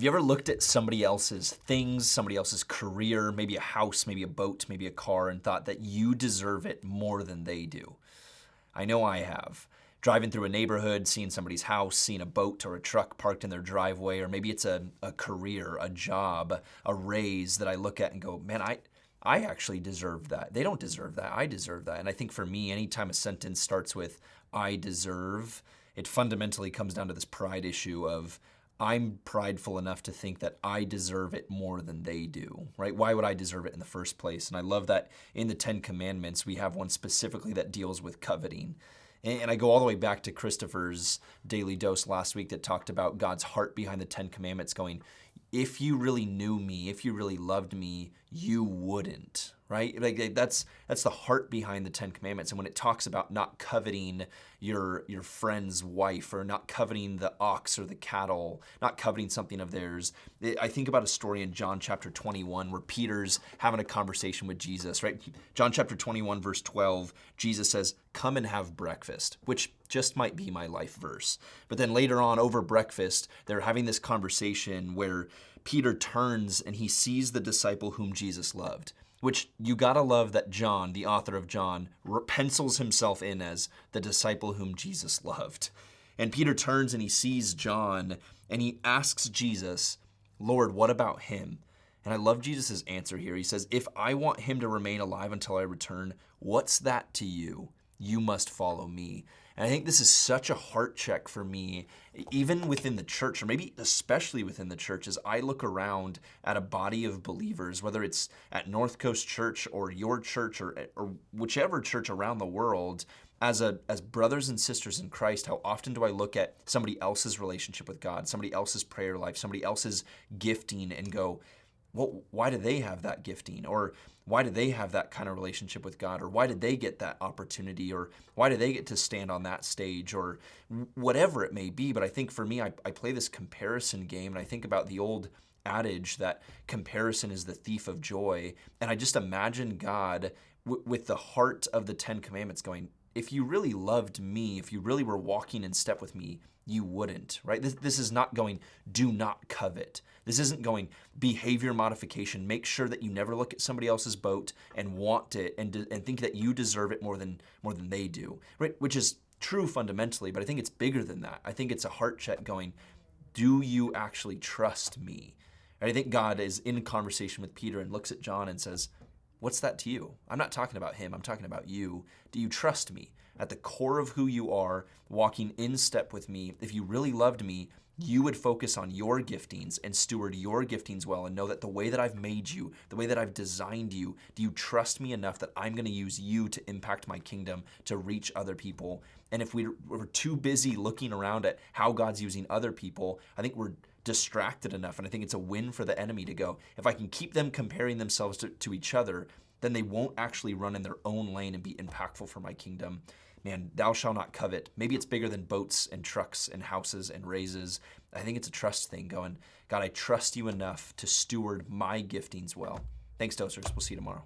Have you ever looked at somebody else's things, somebody else's career, maybe a house, maybe a boat, maybe a car, and thought that you deserve it more than they do? I know I have. Driving through a neighborhood, seeing somebody's house, seeing a boat or a truck parked in their driveway, or maybe it's a career, a job, a raise that I look at and go, man, I actually deserve that. They don't deserve that. I deserve that. And I think for me, anytime a sentence starts with I deserve, it fundamentally comes down to this pride issue of I'm prideful enough to think that I deserve it more than they do, right? Why would I deserve it in the first place? And I love that in the 10 Commandments, we have one specifically that deals with coveting. And I go all the way back to Christopher's Daily Dose last week that talked about God's heart behind the 10 Commandments going, if you really knew me, if you really loved me, you wouldn't, right? Like that's the heart behind the 10 Commandments. And when it talks about not coveting your friend's wife or not coveting the ox or the cattle, not coveting something of theirs, I think about a story in John chapter 21 where Peter's having a conversation with Jesus, right? John chapter 21 verse 12, Jesus says, come and have breakfast, which just might be my life verse. But then later on over breakfast, they're having this conversation where Peter turns and he sees the disciple whom Jesus loved, which you gotta love that John, the author of John, pencils himself in as the disciple whom Jesus loved. And Peter turns and he sees John and he asks Jesus, Lord, what about him? And I love Jesus' answer here. He says, if I want him to remain alive until I return, what's that to you? You must follow me. And I think this is such a heart check for me, even within the church, or maybe especially within the church, as I look around at a body of believers, whether it's at North Coast Church or your church or whichever church around the world, as brothers and sisters in Christ, how often do I look at somebody else's relationship with God, somebody else's prayer life, somebody else's gifting and go, well, why do they have that gifting? Or why do they have that kind of relationship with God? Or why did they get that opportunity? Or why do they get to stand on that stage? Or whatever it may be. But I think for me, I play this comparison game and I think about the old adage that comparison is the thief of joy. And I just imagine God with the heart of the 10 Commandments going, if you really loved me, if you really were walking in step with me, you wouldn't, right? This is not going, do not covet. This isn't going, behavior modification. Make sure that you never look at somebody else's boat and want it and think that you deserve it more than they do, right? Which is true fundamentally, but I think it's bigger than that. I think it's a heart check going, do you actually trust me? And I think God is in conversation with Peter and looks at John and says, what's that to you? I'm not talking about him. I'm talking about you. Do you trust me? At the core of who you are, walking in step with me, if you really loved me, you would focus on your giftings and steward your giftings well and know that the way that I've made you, the way that I've designed you, do you trust me enough that I'm going to use you to impact my kingdom, to reach other people? And if we're too busy looking around at how God's using other people, I think we're distracted enough. And I think it's a win for the enemy to go, if I can keep them comparing themselves to each other, then they won't actually run in their own lane and be impactful for my kingdom. Man, thou shalt not covet. Maybe it's bigger than boats and trucks and houses and raises. I think it's a trust thing going, God, I trust you enough to steward my giftings well. Thanks, Dosers. We'll see you tomorrow.